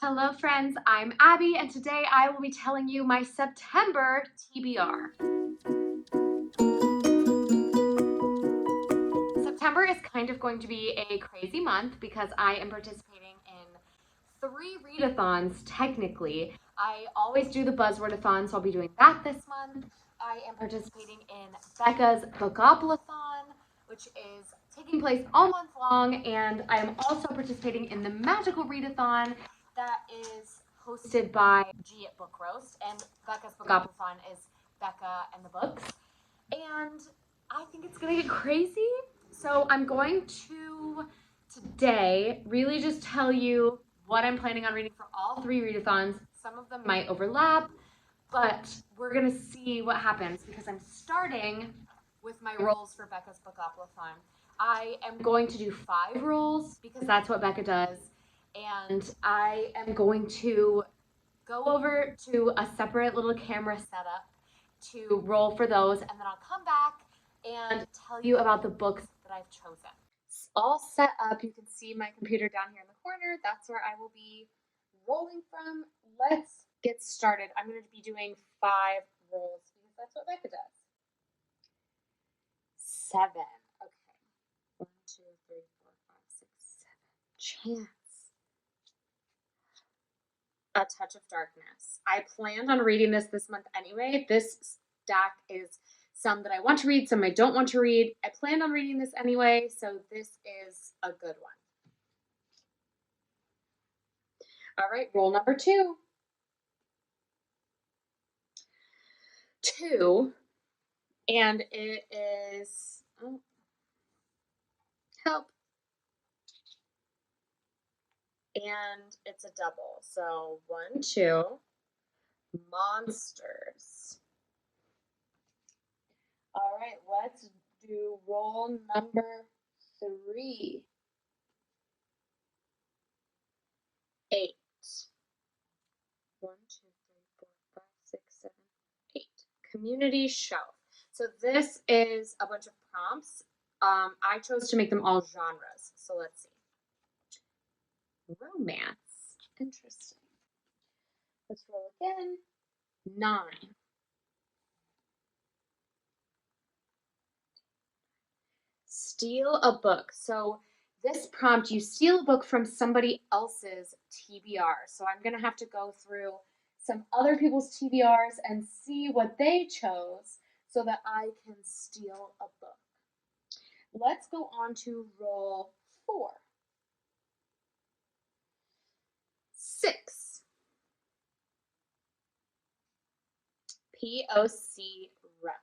Hello friends, I'm Abby and today I will be telling you my September TBR. September is kind of going to be a crazy month because I am participating in 3 readathons technically. I always do the buzzwordathon, so I'll be doing that this month. I am participating in Becca's bookopolathon, which is taking place all month long, and I am also participating in the Magical Read-A-Thon that is hosted by G at Book Roast, and Becca's bookopolathon is Becca and the books. And I think it's gonna get crazy. So I'm going to today really just tell you what I'm planning on reading for all 3 readathons. Some of them might overlap, but we're gonna see what happens because I'm starting with my rolls for Becca's bookopolathon. I am going to do 5 rolls because that's what Becca does, and I am going to go over to a separate little camera setup to roll for those, and then I'll come back and tell you about the books that I've chosen. It's all set up. You can see my computer down here in the corner. That's where I will be rolling from. Let's get started. I'm going to be doing 5 rolls because that's what Becca does. 7. Okay. 1, 2, 3, 4, 5, 6, 7. Chance. A Touch of Darkness. I planned on reading this month anyway. This stack is some that I want to read, some I don't want to read. I planned on reading this anyway, so this is a good one. All right, roll number 2. 2, and it is, oh, help. And it's a double, so 1, 2, monsters. All right, let's do roll number 3. 8. 1, 2, 3, 4, 5, 6, 7, 8. Community shelf. So this is a bunch of prompts. I chose to make them all genres. So let's see. Romance. Interesting. Let's roll again. 9. Steal a book. So this prompt, you steal a book from somebody else's TBR. So I'm going to have to go through some other people's TBRs and see what they chose so that I can steal a book. Let's go on to roll 4. 6. POC rep.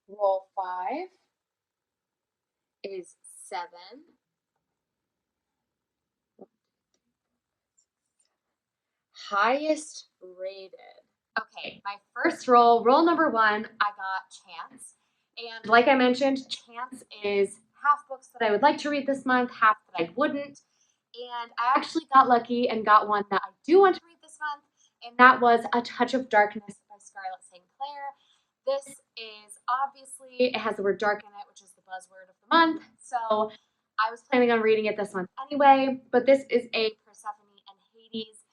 Roll 5 is 7. Highest rated. Okay, my first roll number 1, I got Chance. And like I mentioned, Chance is half books that I would like to read this month, half that I wouldn't. And I actually got lucky and got one that I do want to read this month, and that was A Touch of Darkness by Scarlett Sinclair. This is obviously, it has the word dark in it, which is the buzzword of the month. So I was planning on reading it this month anyway, but this is a Persephone and Hades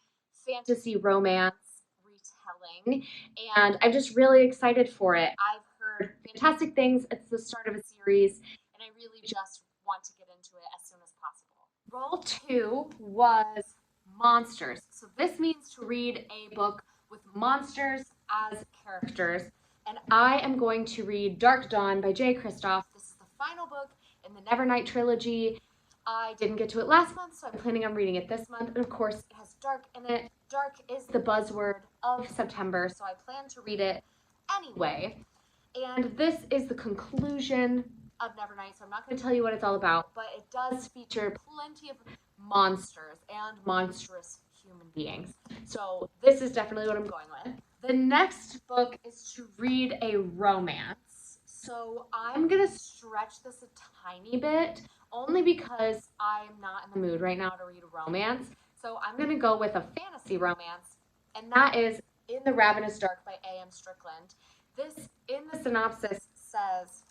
fantasy romance retelling, and I'm just really excited for it. I've heard fantastic things. It's the start of a series, and I really just want to get into it as soon as possible. Roll 2 was monsters. So this means to read a book with monsters as characters, and I am going to read Dark Dawn by J. Kristoff. This is the final book in the Nevernight trilogy. I didn't get to it last month, so I'm planning on reading it this month. And of course, it has dark in it. Dark is the buzzword of September, so I plan to read it anyway. And this is the conclusion of Nevernight, so I'm not going to tell you what it's all about, but it does feature plenty of monsters and monstrous human beings. So this is definitely what I'm going with. The next book is to read a romance. So I'm going to stretch this a tiny bit, only because I'm not in the mood right now to read a romance. So I'm going to go with a fantasy romance, and that is In the Ravenous Dark by A.M. Strickland. This, in the synopsis, says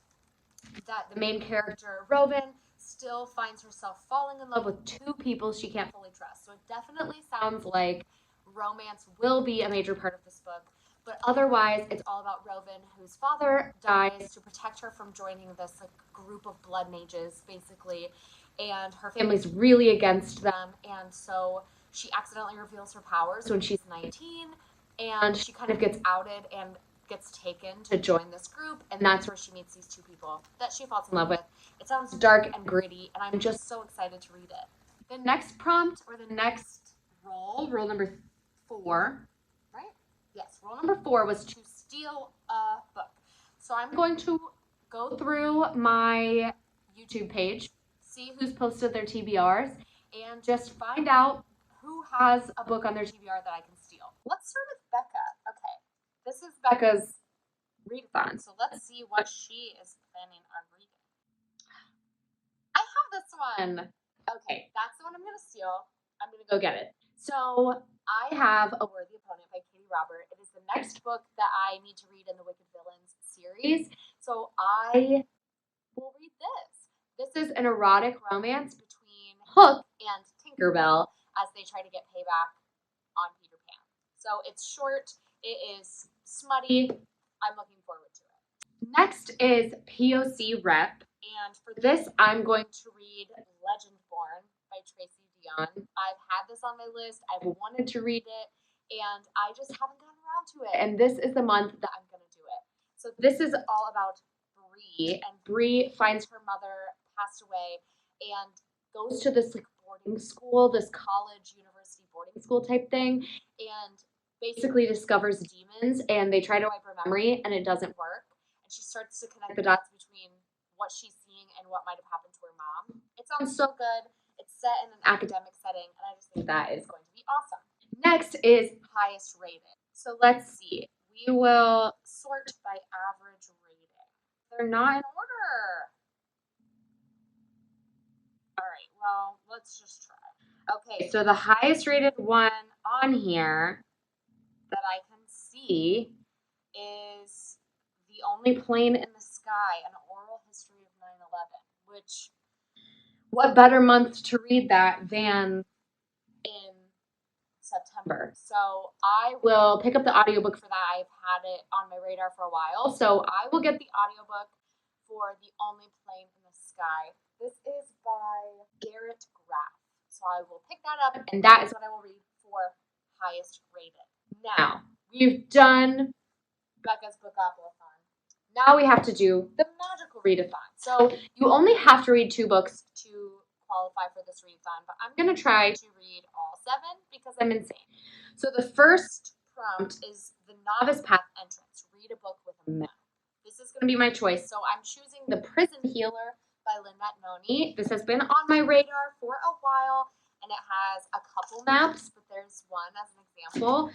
that the main character, Rovan, still finds herself falling in love with two people she can't fully trust. So it definitely sounds like romance will be a major part of this book. But otherwise, it's all about Rowan, whose father dies to protect her from joining this like group of blood mages, basically. And her family's really against them. And so she accidentally reveals her powers when she's 19. And she kind of gets outed and gets taken to join this group. And that's where she meets these two people that she falls in love with. It sounds dark and gritty. And I'm just so excited to read it. The next prompt, or the next roll number 4, right? Yes, roll number 4 was to steal a book. So I'm going to go through my YouTube page, see who's posted their TBRs, and just find out who has a book on their TBR that I can steal. Let's start with Becca. Okay, this is Becca's readathon, so let's see what she is planning on reading. I have this one. Okay, that's the one I'm going to steal. I'm going to go get it. So I have A Worthy Opponent by Katie Robert. It is the next book that I need to read in the Wicked Villains series. So I will read this. This is an erotic romance between Hook and Tinkerbell as they try to get payback on Peter Pan. So it's short. It is smutty. I'm looking forward to it. Next is POC Rep. And for this, I'm going to read Legendborn by Tracy Dion. I've had this on my list. I've wanted to read it, and I just haven't gotten around to it. And this is the month that I'm going to do it. So this is all about Bree, and Bree finds her mother passed away and goes to this like boarding school, this college, university boarding school type thing, and basically discovers demons, and they try to wipe her memory, and it doesn't work. And she starts to connect the dots between what she's seeing and what might have happened to her mom. It sounds so good. It's set in an academic setting, and I just think that is going to be awesome. Next is highest rated. So let's see. We will sort by average rating. They're not in order. All right, well, let's just try. Okay, so the highest rated one on here that I can see is The Only Plane in the Sky, an oral history of 9/11, which, what better month to read that than in September? So I will pick up the audiobook for that. I've had it on my radar for a while. So I will get the audiobook for The Only Plane in the Sky. This is by Garrett Graff. So I will pick that up, and that is what I will read for highest rated. Now, we've done Becca's bookopolathon. Now we have to do the Magical Read-A-Thon. So you only have to read 2 books to qualify for this readathon, but I'm going to try to read all 7 because I'm insane. So the first prompt is the Novice Path Entrance. Read a book with a map. This is going to be my choice. So I'm choosing The Prison Healer by Lynette Noni. This has been on my radar for a while, and it has a couple maps, but there's one as an example.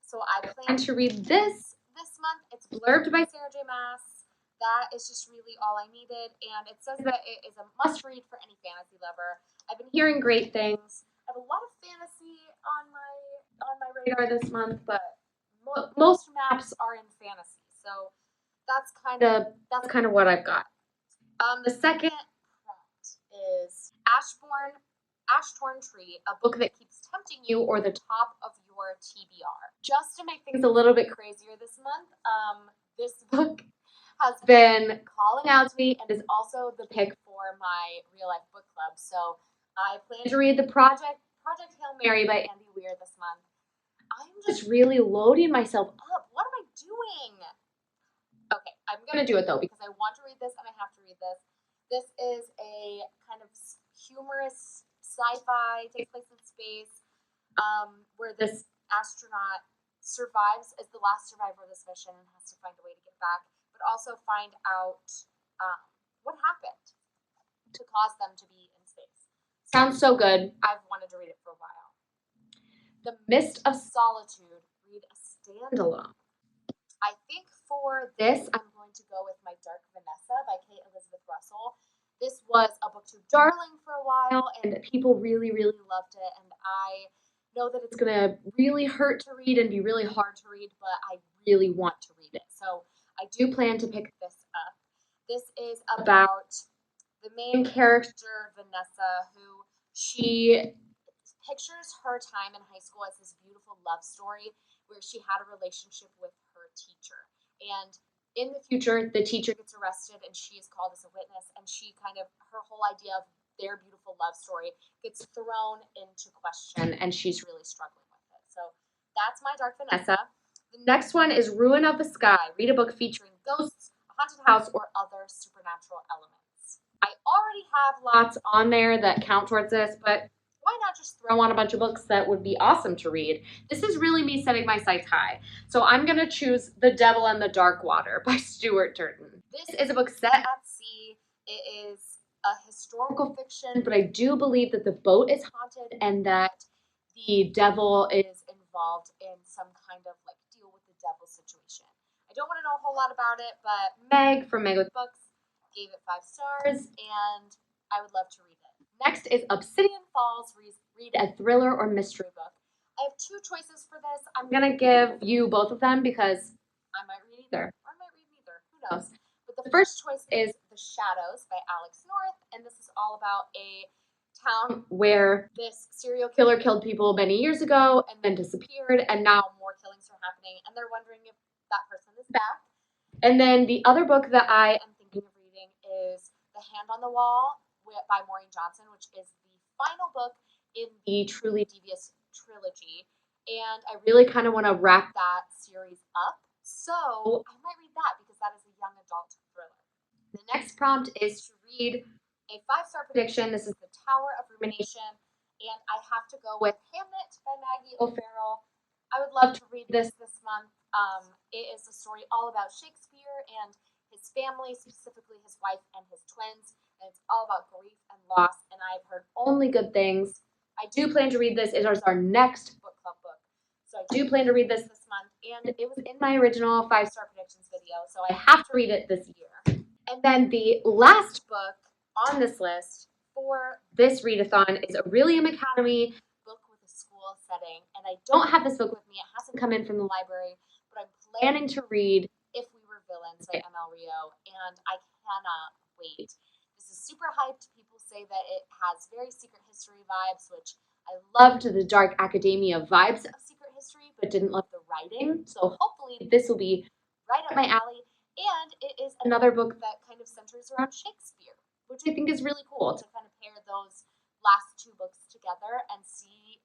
So I plan to read this month. It's blurbed by Sarah J. Maas. That is just really all I needed, and it says that it is a must-read for any fantasy lover. I've been hearing great things. I have a lot of fantasy on my radar this month, but most maps are in fantasy, so that's kind of what I've got. The second prompt is Ashtorn Tree, a book that keeps tempting you, or the top of your TBR. Just to make things a little bit crazier this month, this book has been calling out to me and is also the pick for my real life book club. So I plan to read the Project Hail Mary by Andy Weir this month. I'm just really loading myself up. What am I doing? Okay, I'm going to do it though because I want to read this and I have to read this. This is a kind of humorous sci-fi, takes place in space, where this astronaut survives as the last survivor of this mission and has to find a way to get back, but also find out what happened to cause them to be in space. Sounds so good. I've wanted to read it for a while. The Mist of Solitude, read a standalone. I think for this, I'm going to go with My Dark Vanessa by Kate Elizabeth Russell. This was a booktube darling for a while, and people really, really loved it, and I know that it's going to really hurt to read and be really hard to read, but I really want to read it. So I do plan to pick this up. This is about the main character, Vanessa, who she pictures her time in high school as this beautiful love story where she had a relationship with her teacher. And in the future, the teacher gets arrested and she is called as a witness, and she kind of, her whole idea of their beautiful love story gets thrown into question, and she's really struggling with it. So that's my Dark Vanessa. The next one is Ruin of the Sky. Read a book featuring ghosts, a haunted house, or other supernatural elements. I already have lots on there that count towards this, but why not just throw on a bunch of books that would be awesome to read? This is really me setting my sights high. So I'm going to choose The Devil and the Dark Water by Stuart Turton. This is a book set at sea. It is a historical fiction, but I do believe that the boat is haunted and that the devil is involved in some kind of like deal with the devil situation. I don't want to know a whole lot about it, but Meg from Meg with Books gave it 5 stars, and I would love to read it. Next is Obsidian Falls. Read a thriller or mystery book. I have 2 choices for this. I'm going to give you both of them because I might read either, or I might read neither. Who knows? But the first choice is The Shadows by Alex North, and this is all about a town where this serial killer killed people many years ago and then disappeared, and now more killings are happening, and they're wondering if that person is back. And then the other book that I am thinking of reading is The Hand on the Wall by Maureen Johnson, which is the final book in the Truly Devious trilogy. And I really kind of want to wrap that series up. So I might read that because that is a young adult thriller. The next prompt is to read a 5-star prediction. This is The Tower of Rumination. And I have to go with Hamnet by Maggie O'Farrell. I would love to read this month. It is a story all about Shakespeare and his family, specifically his wife and his twins. And it's all about grief and loss, and I've heard only good things. I do plan to read this. It is our next book club book. So I do plan to read this month, and it was in my original 5-star predictions video, so I have to read it this year. And then the last book on this list for this readathon is Aurelium Academy book with a school setting. And I don't have this book with me. It hasn't come in from the library, but I'm planning to read If We Were Villains by ML Rio, and I cannot wait. This is super hyped. People say that it has very Secret History vibes, which I loved the dark academia vibes of Secret History, but didn't love the writing. So hopefully this will be right up my alley. And it is another book that kind of centers around Shakespeare, which I think is really cool to kind of pair those last 2 books together and see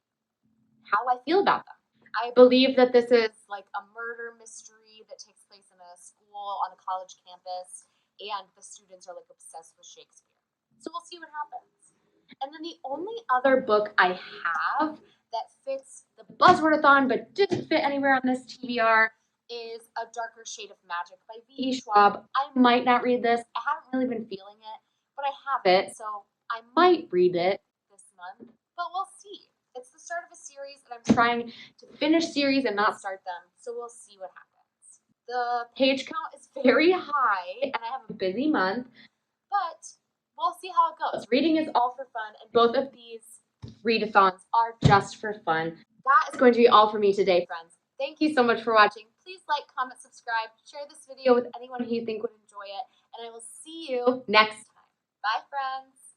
how I feel about them. I believe that this is like a murder mystery that takes place in a school on a college campus, and the students are like obsessed with Shakespeare. So we'll see what happens. And then the only other book I have that fits the buzzwordathon but didn't fit anywhere on this TBR is A Darker Shade of Magic by V.E. Schwab. I might not read this. I haven't really been feeling it, but I have it, so I might read it this month, but we'll see. It's the start of a series, and I'm trying to finish series and not start them, so we'll see what happens. The page count is very high, and I have a busy month, but we'll see how it goes. Reading is all for fun, and both of these readathons are just for fun. That is going to be all for me today, friends. Thank you so much for watching. Please like, comment, subscribe, share this video with anyone who you think would enjoy it, and I will see you next time. Bye, friends.